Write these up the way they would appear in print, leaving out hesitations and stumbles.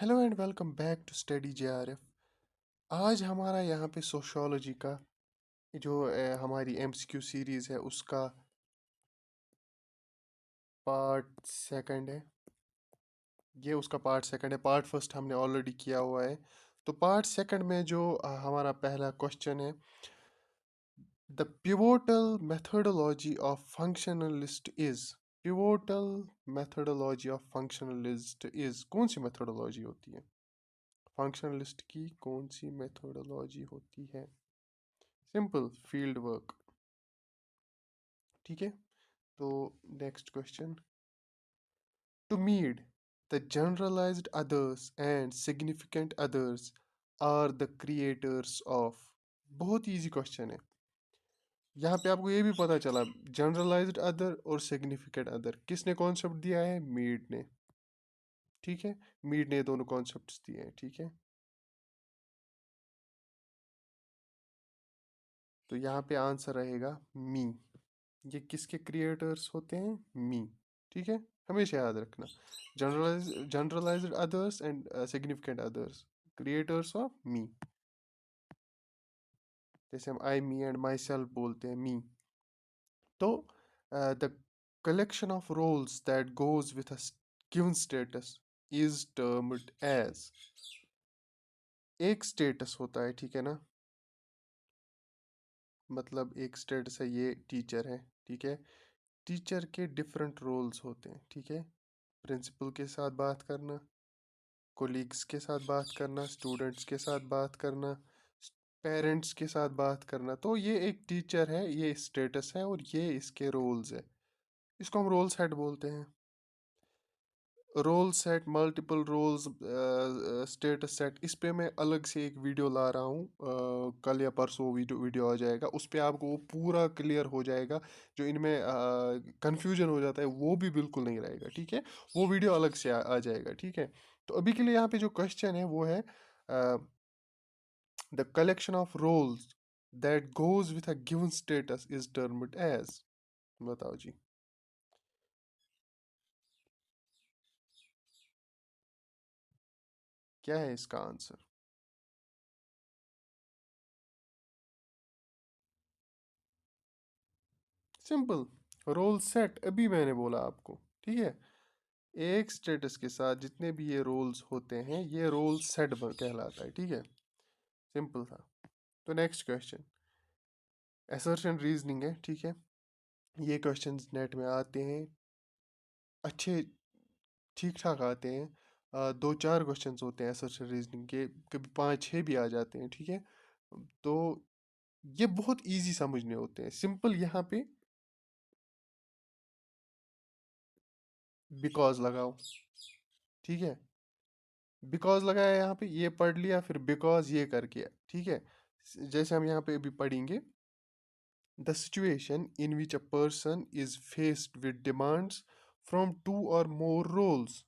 Hello and welcome back to study JRF. आज हमारा यहाँ पे सोशियोलॉजी का जो हमारी एमसीक्यू सीरीज़ है उसका पार्ट सेकंड है। ये उसका पार्ट सेकंड है। पार्ट फर्स्ट हमने ऑलरेडी किया हुआ है। तो पार्ट सेकंड में जो हमारा पहला क्वेश्चन है, the pivotal methodology of functionalist is. Pivotal methodology of functionalist is कौन सी मेथोडोलॉजी होती है? फंक्शनलिस्ट की कौन सी मेथोडोलॉजी होती है? Simple field work. ठीक है, तो next question, to Mead the generalised others and significant others are the creators of. बहुत इजी क्वेश्चन है। यहाँ पे आपको ये भी पता चला जनरलाइज्ड अदर और सिग्निफिकेंट अदर किसने कॉन्सेप्ट दिया है? मीड ने। ठीक है, मीड ने दोनों कॉन्सेप्ट्स दिए हैं। ठीक है, तो यहाँ पे आंसर रहेगा मी। ये किसके क्रिएटर्स होते हैं? मी। ठीक है, हमेशा याद रखना, generalised others and significant others, creators of me. जैसे हम आई मी एंड माई सेल्फ बोलते हैं, मी। तो the collection of roles that goes with a given status is termed as. एक स्टेटस होता है, ठीक है ना, मतलब एक स्टेटस है, ये टीचर है। ठीक है, टीचर के डिफरेंट रोल्स होते हैं। ठीक है, प्रिंसिपल के साथ बात करना, कोलीग्स के साथ बात करना, स्टूडेंट्स के साथ बात करना, पेरेंट्स के साथ बात करना। तो ये एक टीचर है, ये स्टेटस है और ये इसके रोल्स है। इसको हम रोल सेट बोलते हैं। Role set, multiple roles, status set, इस पे मैं अलग से एक वीडियो ला रहा हूँ। कल या परसों वीडियो वीडियो आ जाएगा, उस पे आपको वो पूरा क्लियर हो जाएगा। जो इनमें कंफ्यूजन हो जाता है वो भी बिल्कुल नहीं रहेगा। ठीक है, वो वीडियो अलग से आ जाएगा। ठीक है, तो अभी के लिए यहाँ पे जो क्वेश्चन है वो है the collection of roles that goes with a given status is termed as. बताओ जी, क्या है इसका आंसर? Simple, role set. अभी मैंने बोला आपको। ठीक है, एक स्टेटस के साथ जितने भी ये रोल्स होते हैं ये रोल सेट कहलाता है। ठीक है, सिंपल था। तो नेक्स्ट क्वेश्चन असर्शन रीजनिंग है। ठीक है, ये क्वेश्चंस नेट में आते हैं, अच्छे ठीक ठाक आते हैं। दो चार क्वेश्चंस होते हैं असर्शन रीजनिंग के, कभी पाँच छः भी आ जाते हैं। ठीक है, तो ये बहुत इजी समझने होते हैं। सिंपल, यहाँ पे बिकॉज लगाओ। ठीक है, बिकॉज लगाया, यहाँ पे ये पढ़ लिया, फिर बिकॉज ये करके। ठीक है, जैसे हम यहाँ पे अभी पढ़ेंगे, the situation in which a person is faced with demands from two or more roles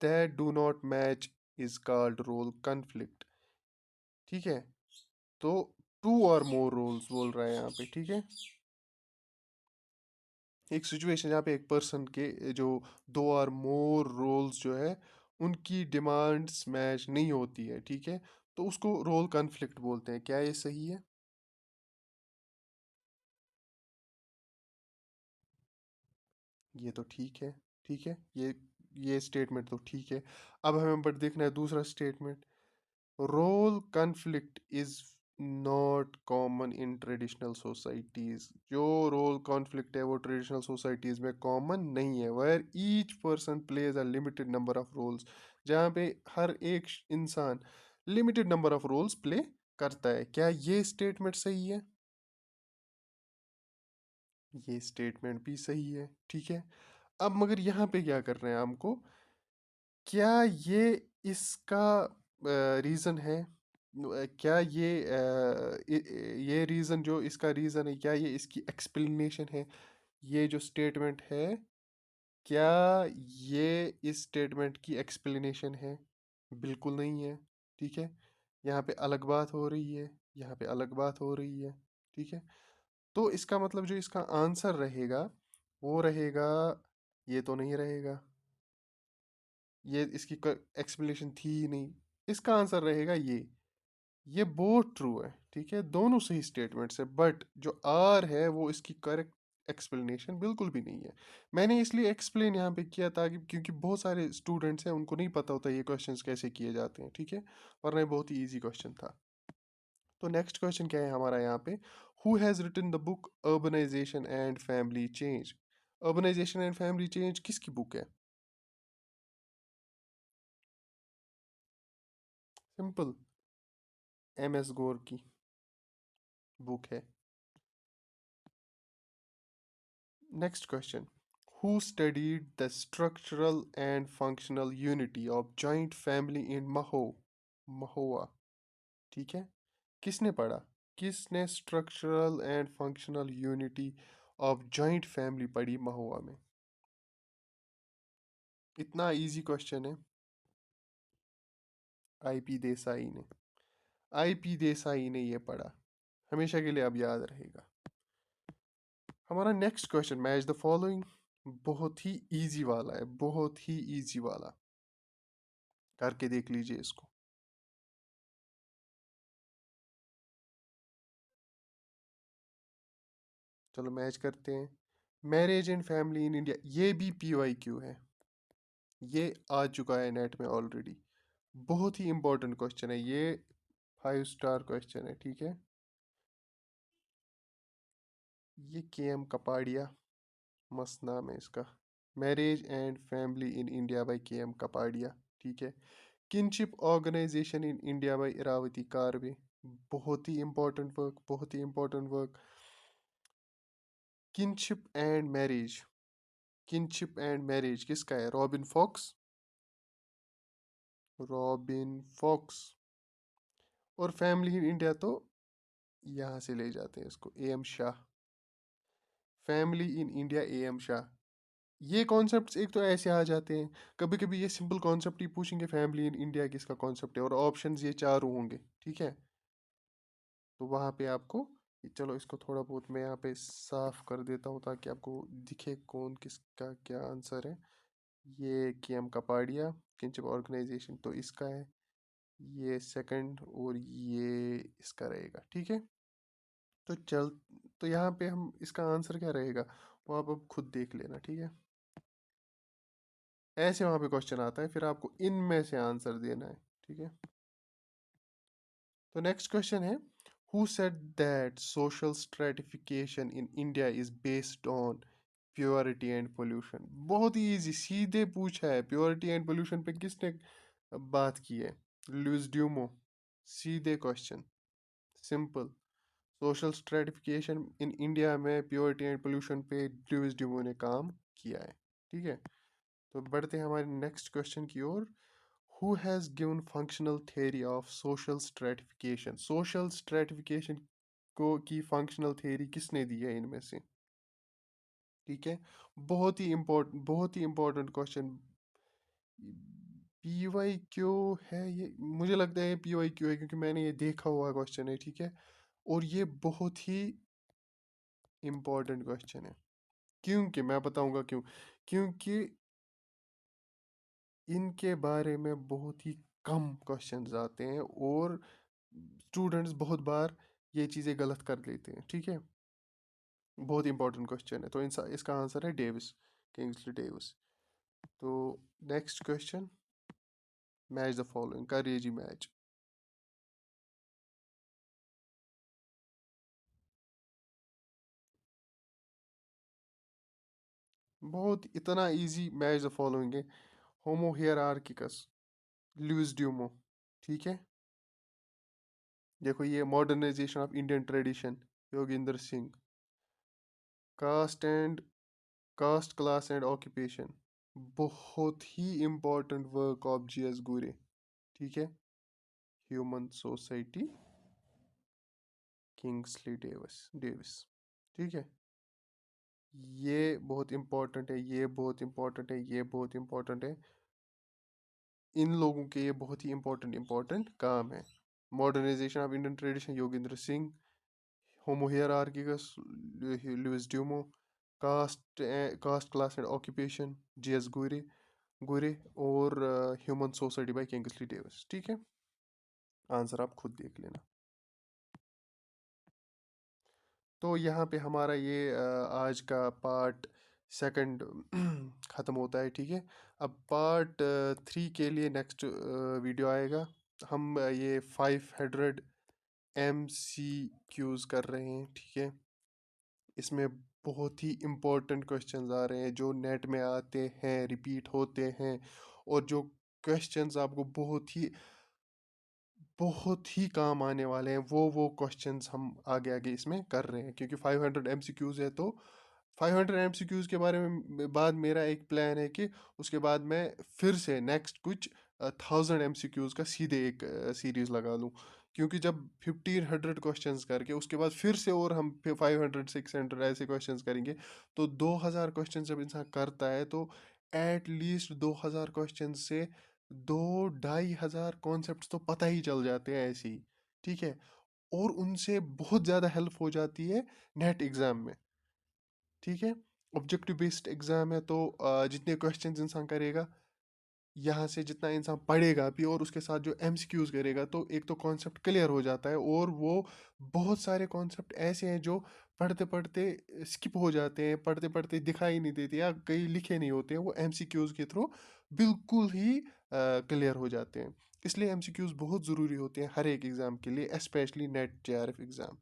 that do not match is called role conflict. ठीक है, तो टू और मोर रोल्स बोल रहा है यहाँ पे। ठीक है, एक सिचुएशन जहाँ पे एक पर्सन के जो दो और मोर रोल्स जो है उनकी डिमांड्स मैच नहीं होती है। ठीक है, तो उसको रोल कन्फ्लिक्ट बोलते हैं। क्या ये सही है? ये तो ठीक है। ठीक है, ये स्टेटमेंट तो ठीक है। अब हमें बट देखना है दूसरा statement, role conflict is not common in traditional societies. जो रोल कॉन्फ्लिक्ट है वो ट्रेडिशनल सोसाइटीज में कॉमन नहीं है। Where each person plays a limited number of roles, जहाँ पे हर एक इंसान limited number of roles play करता है। क्या ये स्टेटमेंट सही है? ये स्टेटमेंट भी सही है। ठीक है, अब मगर यहाँ पे क्या कर रहे हैं हमको, क्या ये इसका रीज़न है? क्या ये रीज़न, जो इसका रीज़न है, क्या ये इसकी एक्सप्लेनेशन है? ये जो स्टेटमेंट है, क्या ये इस स्टेटमेंट की एक्सप्लेनेशन है? बिल्कुल नहीं है। ठीक है, यहाँ पे अलग बात हो रही है, यहाँ पे अलग बात हो रही है। ठीक है, तो इसका मतलब जो इसका आंसर रहेगा वो रहेगा, ये तो नहीं रहेगा। ये इसकी एक्सप्लेनेशन थी ही नहीं। इसका आंसर रहेगा ये बहुत ट्रू है, ठीक है, दोनों सही स्टेटमेंट्स है, बट जो आर है वो इसकी करेक्ट एक्सप्लेनेशन बिल्कुल भी नहीं है। मैंने इसलिए एक्सप्लेन यहाँ पे किया ताकि क्योंकि बहुत सारे स्टूडेंट्स हैं उनको नहीं पता होता ये क्वेश्चंस कैसे किए जाते हैं, ठीक है, वरना ये बहुत ही इजी क्वेश्चन था। तो नेक्स्ट क्वेश्चन क्या है हमारा यहाँ पे, who has written the book urbanisation and family change? Urbanisation and family change किसकी बुक है? सिंपल, MS गौर की बुक है। Next question. Who studied the structural and functional unity of joint family in Mahoba? ठीक है, किसने पढ़ा? किसने structural and functional unity of joint family पढ़ी महुआ में? इतना इजी क्वेश्चन है। IP देसाई ने, IP देसाई ने ये पढ़ा, हमेशा के लिए अब याद रहेगा। हमारा next question, match the following, बहुत ही इजी वाला है, बहुत ही इजी वाला, करके देख लीजिए इसको। चलो मैच करते हैं। Marriage and family in India, ये भी PYQ है, ये आ चुका है नेट में ऑलरेडी। बहुत ही इंपॉर्टेंट क्वेश्चन है ये, 5 स्टार क्वेश्चन है, ठीक है। ये KM कपाड़िया, मस्त नाम है इसका। Marriage and family in India by KM Kapadia, ठीक है। Kinship organisation in India by Irawati Karve, बहुत ही इंपॉर्टेंट वर्क, बहुत ही important work. Kinship and marriage, kinship and marriage किसका है? Robin Fox, Robin Fox. और फैमिली इन इंडिया तो यहाँ से ले जाते हैं इसको, AM Shah. Family in India AM Shah. ये कॉन्सेप्ट्स एक तो ऐसे आ जाते हैं, कभी कभी ये सिंपल कॉन्सेप्ट ही पूछेंगे फैमिली इन इंडिया किसका कॉन्सेप्ट है, और ऑप्शंस ये चारों होंगे, ठीक है। तो वहाँ पे आपको, चलो इसको थोड़ा बहुत मैं यहाँ पे साफ कर देता हूँ ताकि आपको दिखे कौन किसका क्या आंसर है। ये KM कपाड़िया, किंचित ऑर्गेनाइजेशन तो इसका है, ये सेकंड, और ये इसका रहेगा, ठीक है। तो चल, तो यहाँ पे हम इसका आंसर क्या रहेगा वो आप अब खुद देख लेना, ठीक है। ऐसे वहाँ पे क्वेश्चन आता है, फिर आपको इनमें से आंसर देना है, ठीक है। तो नेक्स्ट क्वेश्चन है, who said that social stratification in India is based on purity and pollution? बहुत ही इजी, सीधे पूछा है, प्योरिटी एंड पोल्यूशन पे किसने बात की है? लुइस ड्यूमो। सीधे question, simple. Social stratification in India में प्योरिटी एंड पोल्यूशन पे लुइस ड्यूमो ने काम किया है, ठीक है। तो बढ़ते हैं हमारे नेक्स्ट क्वेश्चन की ओर। Who has given functional theory of social stratification? Social stratification को की फंक्शनल थ्योरी किसने दी है इनमें से? ठीक है, बहुत ही इम्पोर्टेंट क्वेश्चन। PYQ है ये, मुझे लगता है ये PYQ है क्योंकि मैंने ये देखा हुआ क्वेश्चन है, ठीक है। और ये बहुत ही इम्पोर्टेंट क्वेश्चन है, क्योंकि मैं बताऊंगा क्यों। क्योंकि इनके बारे में बहुत ही कम क्वेश्चंस आते हैं, और स्टूडेंट्स बहुत बार ये चीज़ें गलत कर लेते हैं, ठीक है। बहुत इंपॉर्टेंट क्वेश्चन है, तो इसका आंसर है डेविस, किंग्सली डेविस। तो next question, match the following, करिए जी मैच। बहुत इतना इजी, मैच द फॉलोइंग है। होमो हियरार्किकस, लुइस ड्यूमो, ठीक है। देखो ये modernisation of Indian tradition, Yogendra Singh. Caste and caste class and occupation, बहुत ही important work of GS Ghurye, ठीक है। ह्यूमन सोसाइटी, किंग्सली डेविस, ठीक है। ये बहुत इम्पोर्टेंट है, ये बहुत इम्पोर्टेंट है, ये बहुत इम्पोर्टेंट है। इन लोगों के ये बहुत ही इम्पोर्टेंट काम है। Modernisation of Indian tradition, Yogendra Singh. Homo hierarchicus, Louis Dumont. Caste caste class and occupation, GS Ghurye. Ghurye और human society by Kingsley Davis. ठीक है, आंसर आप खुद देख लेना। तो यहाँ पे हमारा ये आज का पार्ट सेकंड ख़त्म होता है। ठीक है, अब पार्ट 3 के लिए नेक्स्ट वीडियो आएगा। हम ये 500 MCQs कर रहे हैं। ठीक है, इसमें बहुत ही इम्पोर्टेंट क्वेश्चंस आ रहे हैं जो नेट में आते हैं, रिपीट होते हैं, और जो क्वेश्चंस आपको बहुत ही काम आने वाले हैं, वो क्वेश्चंस हम आगे आगे इसमें कर रहे हैं, क्योंकि 500 MCQs है। तो 500 MCQs के बारे में बाद मेरा एक प्लान है कि उसके बाद मैं फिर से नेक्स्ट कुछ 1000 MCQs का सीधे एक सीरीज लगा लूँ, क्योंकि जब 1500 क्वेश्चंस करके उसके बाद फिर से और हम 500 600 ऐसे क्वेश्चंस करेंगे, तो 2000 क्वेश्चन जब इंसान करता है तो एट लीस्ट 2000 क्वेश्चन से 2-2500 कॉन्सेप्ट्स तो पता ही चल जाते हैं ऐसे ही। ठीक है, और उनसे बहुत ज़्यादा हेल्प हो जाती है नेट एग्ज़ाम में। ठीक है, ऑब्जेक्टिव बेस्ड एग्ज़ाम है, तो जितने क्वेश्चंस इंसान करेगा, यहाँ से जितना इंसान पढ़ेगा भी और उसके साथ जो MCQs करेगा, तो एक तो कॉन्सेप्ट क्लियर हो जाता है, और वो बहुत सारे कॉन्सेप्ट ऐसे हैं जो पढ़ते पढ़ते स्किप हो जाते हैं, पढ़ते पढ़ते दिखाई नहीं देते, या कई लिखे नहीं होते हैं, वो MCQs के थ्रू बिल्कुल ही क्लियर हो जाते हैं। इसलिए MCQs बहुत ज़रूरी होते हैं हर एक एग्ज़ाम के लिए, स्पेशली नेट JRF एग्ज़ाम।